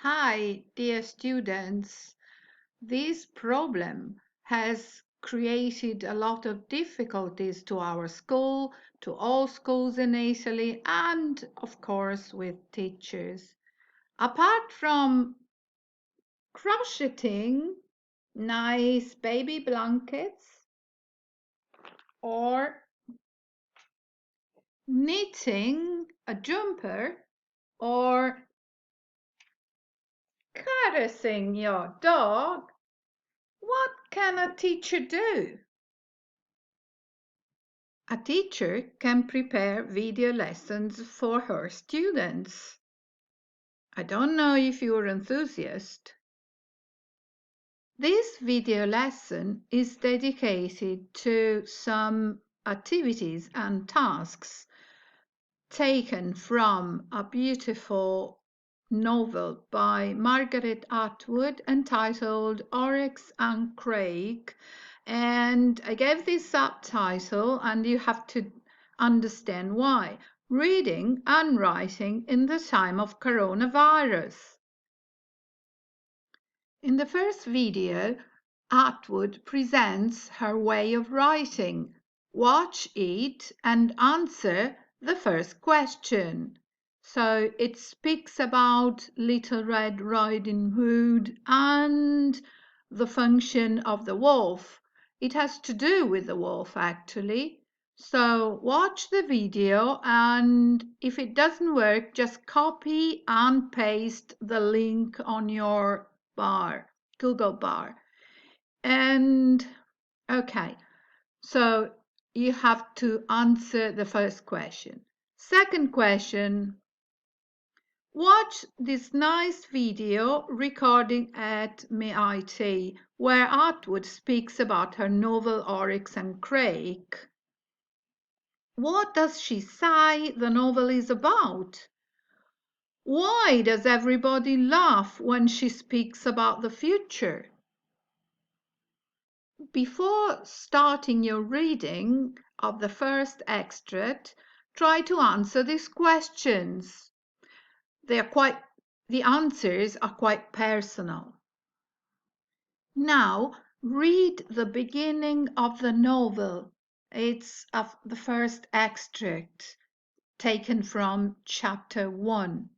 Hi, dear students. This problem has created a lot of difficulties to our school, to all schools in Italy, and of course with teachers. Apart from crocheting nice baby blankets or knitting a jumper or caressing your dog, what can a teacher do? A teacher can prepare video lessons for her students. I don't know if you're an enthusiast. This video lesson is dedicated to some activities and tasks taken from a beautiful novel by Margaret Atwood entitled Oryx and Crake. And I gave this subtitle, and you have to understand why. Reading and writing in the time of coronavirus. In the first video, Atwood presents her way of writing. Watch it and answer the first question. So it speaks about Little Red Riding Hood and the function of the wolf. It has to do with the wolf, actually. So watch the video, and if it doesn't work, just copy and paste the link on your Google bar. And okay, so you have to answer the first question. Second question, watch this nice video recording at MIT where Atwood speaks about her novel Oryx and Crake. What does she say the novel is about? Why does everybody laugh when she speaks about the future? Before starting your reading of the first extract, try to answer these questions. The answers are quite personal. Now, read the beginning of the novel. It's the first extract taken from chapter 1.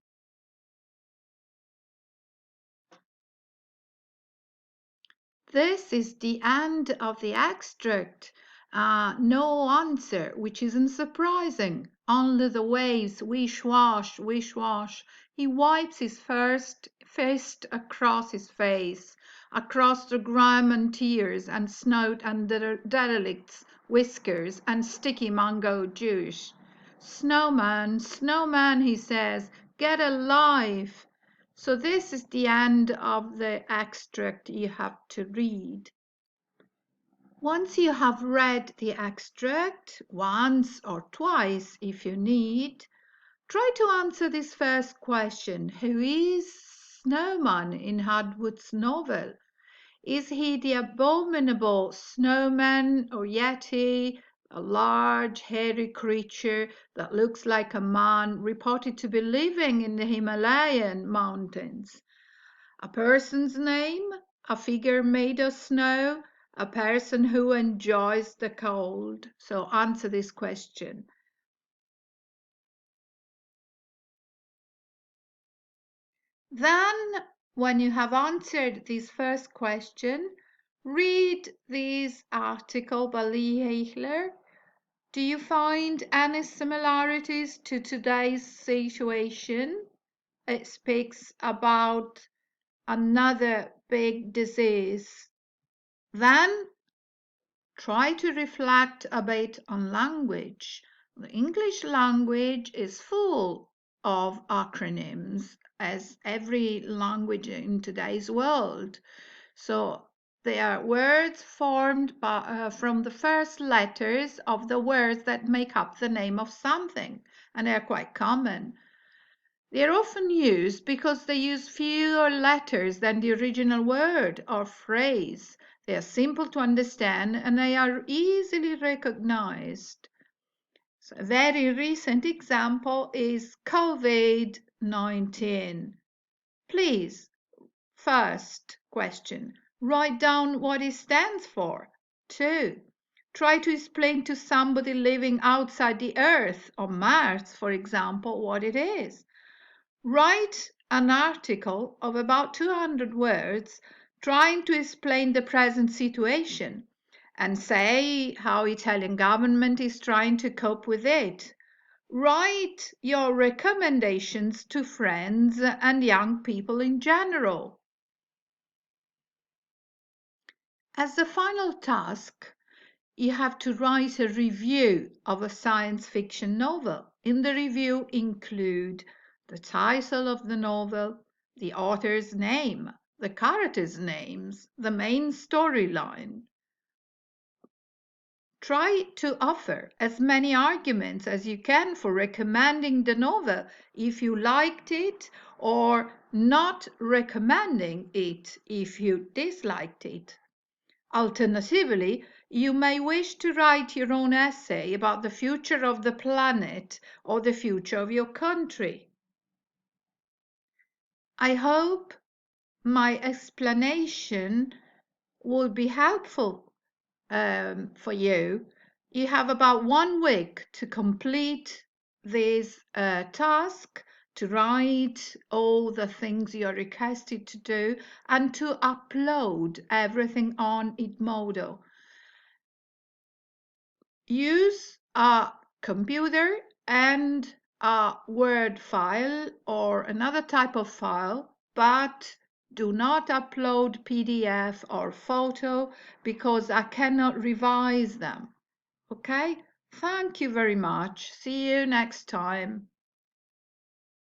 This is the end of the extract. No answer, which isn't surprising. Only the waves, wish wash, wish wash. He wipes his first fist across his face, across the grime and tears and snout and derelicts, whiskers and sticky mango juice. Snowman, snowman, he says, get alive. So this is the end of the extract you have to read. Once you have read the extract, once or twice if you need, try to answer this first question. Who is Snowman in Atwood's novel? Is he the abominable snowman or yeti, a large hairy creature that looks like a man reported to be living in the Himalayan mountains? A person's name? A figure made of snow? A person who enjoys the cold? So answer this question. Then, when you have answered this first question, read this article by Lee Eichler. Do you find any similarities to today's situation? It speaks about another big disease. Then try to reflect a bit on language. The English language is full of acronyms, as every language in today's world. So they are words formed from the first letters of the words that make up the name of something, and they are quite common. They are often used because they use fewer letters than the original word or phrase. They are simple to understand and they are easily recognized. So a very recent example is COVID-19. Please, first question, write down what it stands for. 2. Try to explain to somebody living outside the Earth, on Mars, for example, what it is. Write an article of about 200 words trying to explain the present situation and say how Italian government is trying to cope with it. Write your recommendations to friends and young people in general. As the final task, you have to write a review of a science fiction novel. In the review include the title of the novel, the author's name, the characters' names, the main storyline. Try to offer as many arguments as you can for recommending the novel if you liked it, or not recommending it if you disliked it. Alternatively, you may wish to write your own essay about the future of the planet or the future of your country. I hope my explanation will be helpful for you. You have about 1 week to complete this task, to write all the things you're requested to do, and to upload everything on Edmodo. Use a computer and a Word file or another type of file, but do not upload PDF or photo because I cannot revise them. Okay? Thank you very much. See you next time.